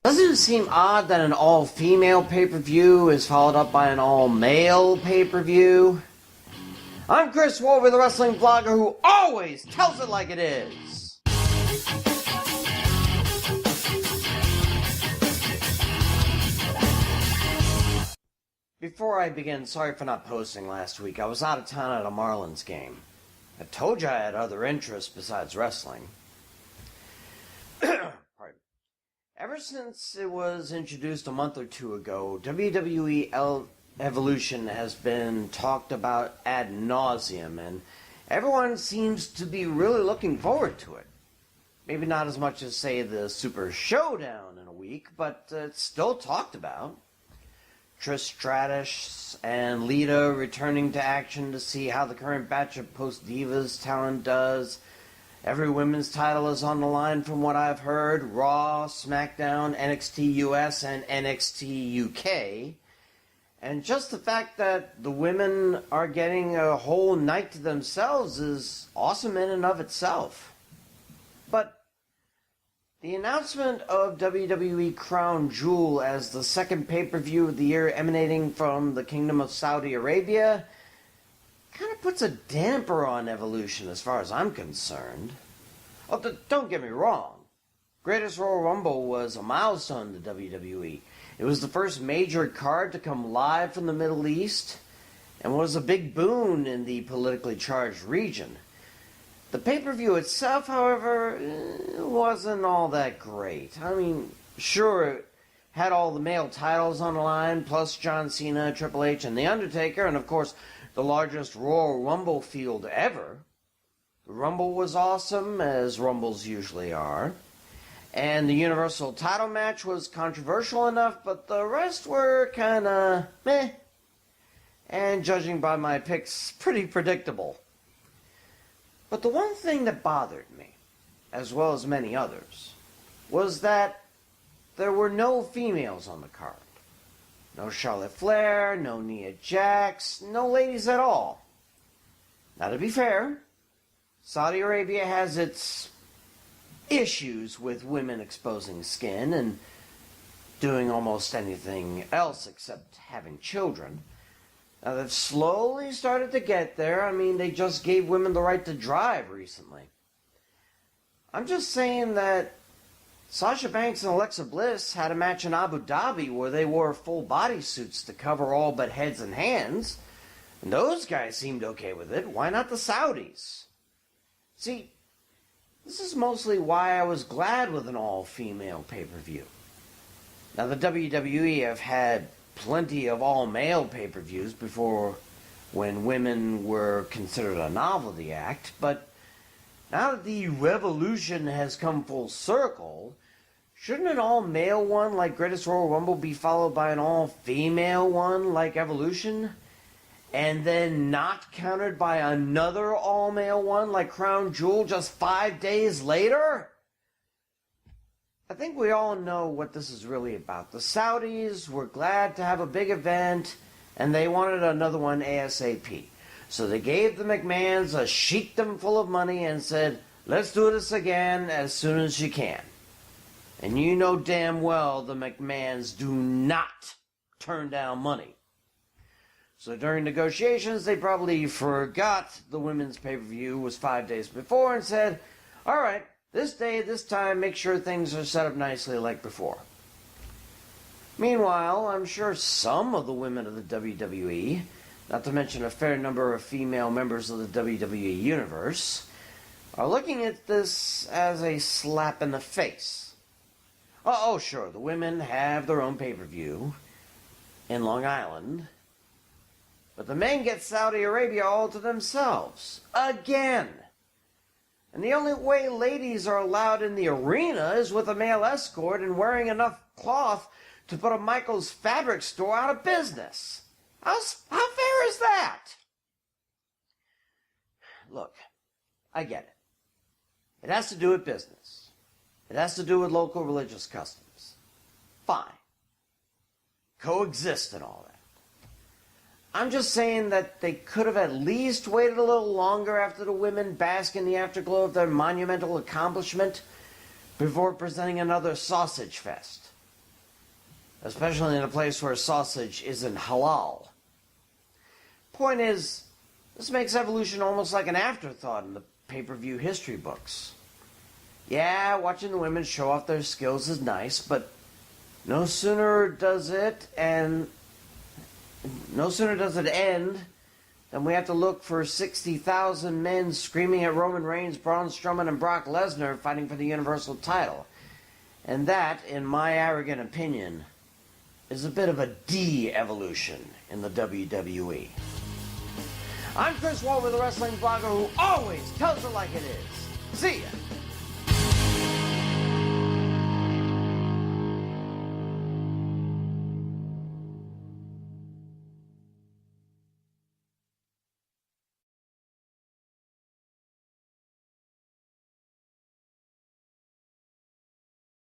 Doesn't it seem odd that an all-female pay-per-view is followed up by an all-male pay-per-view? I'm Chris Wolvie, the wrestling vlogger who always tells it like it is. Before I begin, sorry for not posting last week. I was out of town at a Marlins game. I told you I had other interests besides wrestling. Pardon. Ever since it was introduced a month or two ago, WWE Evolution has been talked about ad nauseum, and everyone seems to be really looking forward to it. Maybe not as much as, say, the Super Showdown in a week, but it's still talked about. Trish Stratus and Lita returning to action to see how the current batch of post-Divas talent does. Every women's title is on the line from what I've heard. Raw, SmackDown, NXT US, and NXT UK. And just the fact that the women are getting a whole night to themselves is awesome in and of itself. But the announcement of WWE Crown Jewel as the second pay-per-view of the year emanating from the Kingdom of Saudi Arabia kind of puts a damper on Evolution as far as I'm concerned. Oh, don't get me wrong. Greatest Royal Rumble was a milestone to WWE. It was the first major card to come live from the Middle East and was a big boon in the politically charged region. The pay-per-view itself, however, wasn't all that great. I mean, sure, it had all the male titles on the line, plus John Cena, Triple H, and The Undertaker, and of course, the largest Royal Rumble field ever. The Rumble was awesome, as Rumbles usually are. And the Universal title match was controversial enough, but the rest were kinda meh. And judging by my picks, pretty predictable. But the one thing that bothered me, as well as many others, was that there were no females on the card. No Charlotte Flair, no Nia Jax, no ladies at all. Now, to be fair, Saudi Arabia has its issues with women exposing skin and doing almost anything else except having children. Now, they've slowly started to get there. I mean, they just gave women the right to drive recently. I'm just saying that Sasha Banks and Alexa Bliss had a match in Abu Dhabi where they wore full bodysuits to cover all but heads and hands. And those guys seemed okay with it. Why not the Saudis? See, this is mostly why I was glad with an all-female pay-per-view. Now, the WWE have had plenty of all-male pay-per-views before, when women were considered a novelty act, but now that the revolution has come full circle, shouldn't an all-male one like Greatest Royal Rumble be followed by an all-female one like Evolution, and then not countered by another all-male one like Crown Jewel just 5 days later? I think we all know what this is really about. The Saudis were glad to have a big event, and they wanted another one ASAP. So they gave the McMahons a sheikdom full of money and said, let's do this again as soon as you can. And you know damn well the McMahons do not turn down money. So during negotiations, they probably forgot the women's pay-per-view was 5 days before and said, all right, this day, this time, make sure things are set up nicely like before. Meanwhile, I'm sure some of the women of the WWE, not to mention a fair number of female members of the WWE Universe, are looking at this as a slap in the face. Oh, sure, the women have their own pay-per-view in Long Island, but the men get Saudi Arabia all to themselves. Again! And the only way ladies are allowed in the arena is with a male escort and wearing enough cloth to put a Michael's fabric store out of business. How fair is that? Look, I get it. It has to do with business. It has to do with local religious customs. Fine. Coexist and all that. I'm just saying that they could have at least waited a little longer after the women bask in the afterglow of their monumental accomplishment before presenting another sausage fest. especially in a place where sausage isn't halal. Point is, this makes evolution almost like an afterthought in the pay-per-view history books. Yeah, watching the women show off their skills is nice, but no sooner does it end than we have to look for 60,000 men screaming at Roman Reigns, Braun Strowman, and Brock Lesnar fighting for the Universal title. And that, in my arrogant opinion, is a bit of a de-evolution in the WWE. I'm Chris Wolvie, the wrestling blogger who always tells it like it is. See ya!